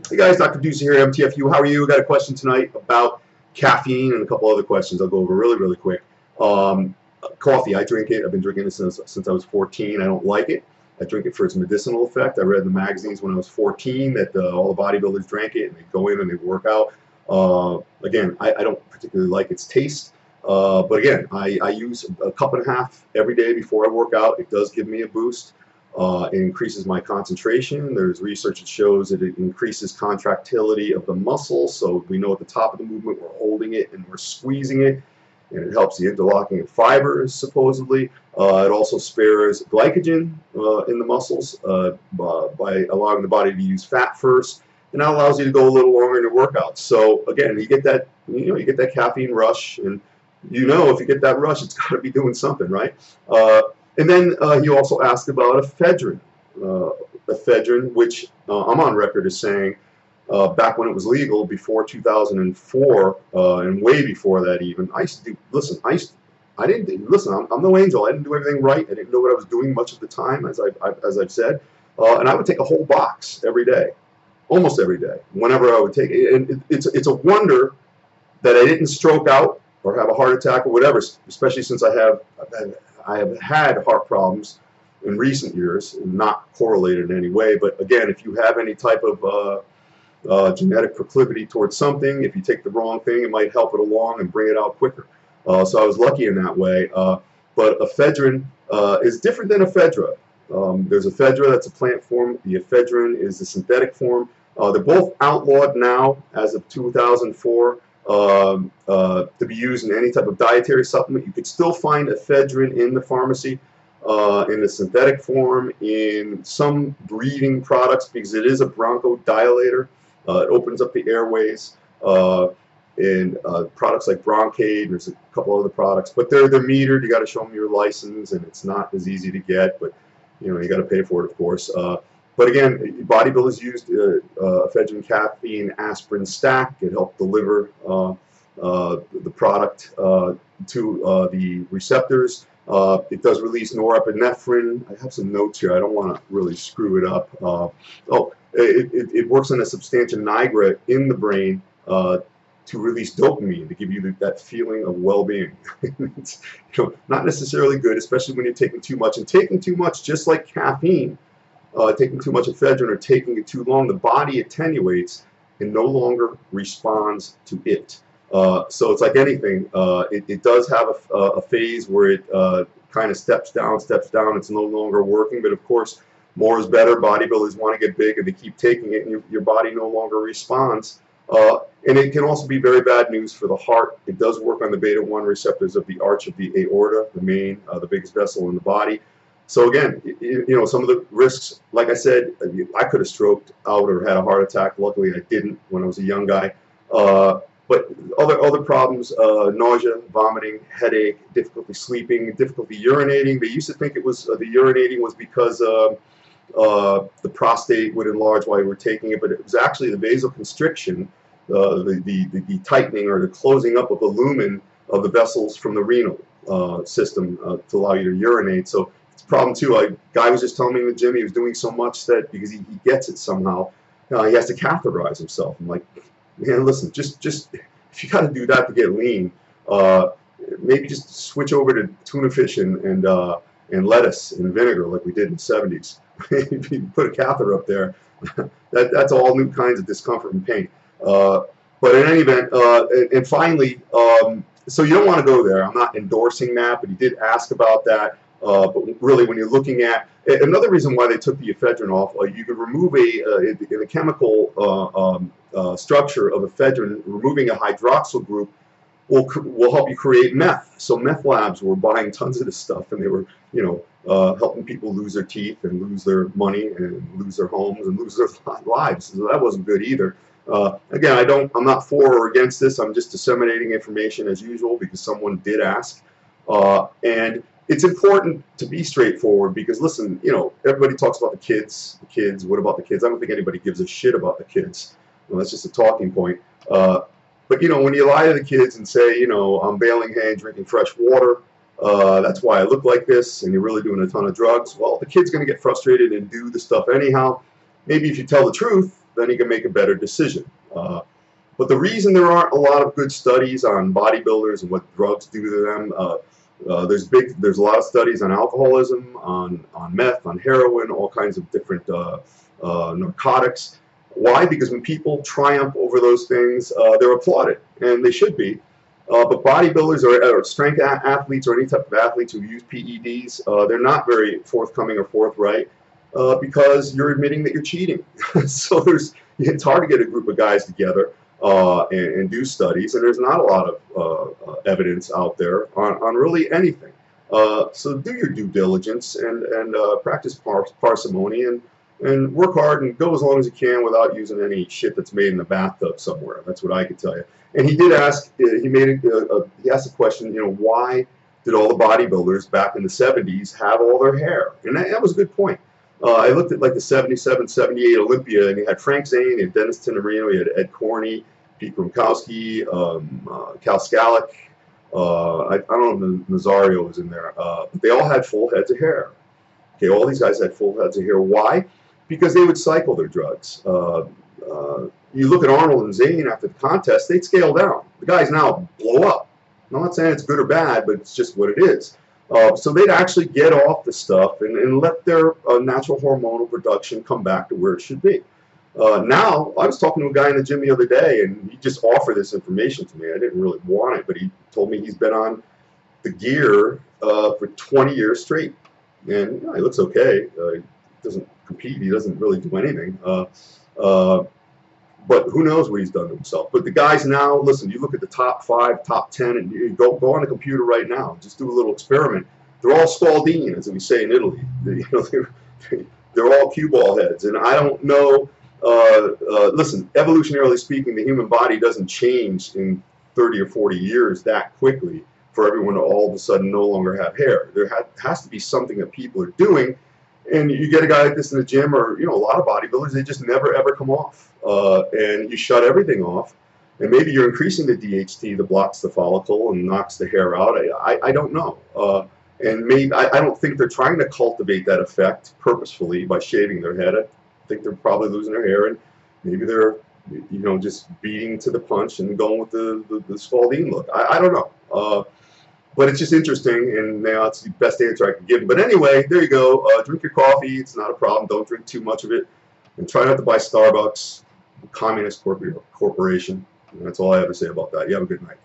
Hey guys, Dr. Ducey here, MTFU. How are you? I got a question tonight about caffeine and a couple other questions. I'll go over really quick. Coffee, I drink it. I've been drinking it since I was 14. I don't like it. I drink it for its medicinal effect. I read in the magazines when I was 14 that all the bodybuilders drank it and they go in and they work out. Again, I don't particularly like its taste. But again, I use a cup and a half every day before I work out. It does give me a boost. It increases my concentration. There's research that shows that it increases contractility of the muscle. So we know at the top of the movement we're holding it and we're squeezing it, and it helps the interlocking of fibers, supposedly. It also spares glycogen in the muscles by allowing the body to use fat first, and that allows you to go a little longer in your workouts. So again, you get that, you get that caffeine rush, and if you get that rush, it's got to be doing something, right? And then he also asked about ephedrine. Ephedrine, which I'm on record as saying back when it was legal, before 2004, and way before that even, I used to do, listen, I'm no angel. I didn't do everything right. I didn't know what I was doing much of the time, as I've said. And I would take a whole box every day, almost every day, whenever I would take it. And it's a wonder that I didn't stroke out or have a heart attack or whatever, especially since I have had heart problems in recent years, not correlated in any way. But again, if you have any type of genetic proclivity towards something, if you take the wrong thing, it might help it along and bring it out quicker. So I was lucky in that way. But ephedrine is different than ephedra. There's ephedra, that's a plant form. The ephedrine is the synthetic form. They're both outlawed now as of 2004. To be used in any type of dietary supplement. You could still find ephedrine in the pharmacy in the synthetic form, in some breathing products, because it is a bronchodilator. It opens up the airways. In products like Broncaid, there's a couple other products, but they're metered. You got to show them your license, and it's not as easy to get, but you got to pay for it, of course. But again, bodybuilders used ephedrine, caffeine, aspirin stack. It helped deliver the product to the receptors. It does release norepinephrine. I have some notes here. I don't want to really screw it up. It works on a substantia nigra in the brain to release dopamine, to give you that feeling of well-being. It's not necessarily good, especially when you're taking too much. And taking too much, just like caffeine, taking too much ephedrine or taking it too long, the body attenuates and no longer responds to it. So it's like anything. It does have a phase where it kind of steps down. It's no longer working. But of course, more is better. Bodybuilders want to get big, and they keep taking it, and your body no longer responds. And it can also be very bad news for the heart. It does work on the beta-1 receptors of the arch of the aorta, the biggest vessel in the body. So again, some of the risks, like I said, I could have stroked out or had a heart attack. Luckily, I didn't when I was a young guy. But other problems, nausea, vomiting, headache, difficulty sleeping, difficulty urinating. They used to think it was the urinating was because the prostate would enlarge while you were taking it, but it was actually the vasoconstriction, the tightening or the closing up of the lumen of the vessels from the renal system to allow you to urinate. So it's a problem too. A guy was just telling me in the gym he was doing so much that because he gets it somehow, he has to catheterize himself. I'm like, man, listen, just if you got to do that to get lean, maybe just switch over to tuna fish and lettuce and vinegar like we did in the 70s. If you put a catheter up there, that's all new kinds of discomfort and pain. But in any event, and finally, so you don't want to go there. I'm not endorsing that, but he did ask about that. But really, when you're looking at another reason why they took the ephedrine off, you could remove in the chemical structure of ephedrine, removing a hydroxyl group will help you create meth. So meth labs were buying tons of this stuff, and they were helping people lose their teeth and lose their money and lose their homes and lose their lives. So that wasn't good either. Again, I'm not for or against this. I'm just disseminating information as usual because someone did ask. And it's important to be straightforward because, listen, everybody talks about the kids. What about the kids? I don't think anybody gives a shit about the kids. Well, that's just a talking point. But, when you lie to the kids and say, I'm bailing hay and drinking fresh water, that's why I look like this, and you're really doing a ton of drugs, well, the kid's going to get frustrated and do the stuff anyhow. Maybe if you tell the truth, then he can make a better decision. But the reason there aren't a lot of good studies on bodybuilders and what drugs do to them, there's a lot of studies on alcoholism, on meth, on heroin, all kinds of different narcotics. Why? Because when people triumph over those things, they're applauded, and they should be. But bodybuilders or strength athletes or any type of athletes who use PEDs, they're not very forthcoming or forthright because you're admitting that you're cheating. So it's hard to get a group of guys together and do studies, and there's not a lot of evidence out there on really anything. So do your due diligence and practice parsimony and work hard and go as long as you can without using any shit that's made in the bathtub somewhere. That's what I can tell you. And he did ask, he asked a question, you know, why did all the bodybuilders back in the 70s have all their hair? And that was a good point. I looked at like the 77, 78 Olympia, and you had Frank Zane, you had Dennis Tenorino, you had Ed Corney, Pete Gromkowski, Cal Scalick, I don't know if Nazario was in there, but they all had full heads of hair. Okay, all these guys had full heads of hair. Why? Because they would cycle their drugs. You look at Arnold and Zane after the contest, they'd scale down. The guys now blow up. I'm not saying it's good or bad, but it's just what it is. So they'd actually get off the stuff and let their natural hormonal production come back to where it should be. Now, I was talking to a guy in the gym the other day, and he just offered this information to me. I didn't really want it, but he told me he's been on the gear for 20 years straight. And you know, he looks okay. He doesn't compete. He doesn't really do anything. But who knows what he's done to himself. But the guys now, listen, you look at the top 5, top 10, and you go on the computer right now. Just do a little experiment. They're all Spalding, as we say in Italy. They're all cue ball heads. And I don't know, listen, evolutionarily speaking, the human body doesn't change in 30 or 40 years that quickly for everyone to all of a sudden no longer have hair. There has to be something that people are doing. And you get a guy like this in the gym, or you know, a lot of bodybuilders, they just never ever come off, and you shut everything off, and maybe you're increasing the DHT that blocks the follicle and knocks the hair out. I don't know, and maybe I don't think they're trying to cultivate that effect purposefully by shaving their head. I think they're probably losing their hair, and maybe they're, you know, just beating to the punch and going with the Spalding look. I don't know. But it's just interesting, and now it's the best answer I can give. But anyway, there you go. Drink your coffee. It's not a problem. Don't drink too much of it. And try not to buy Starbucks, communist corporation. And that's all I have to say about that. You have a good night.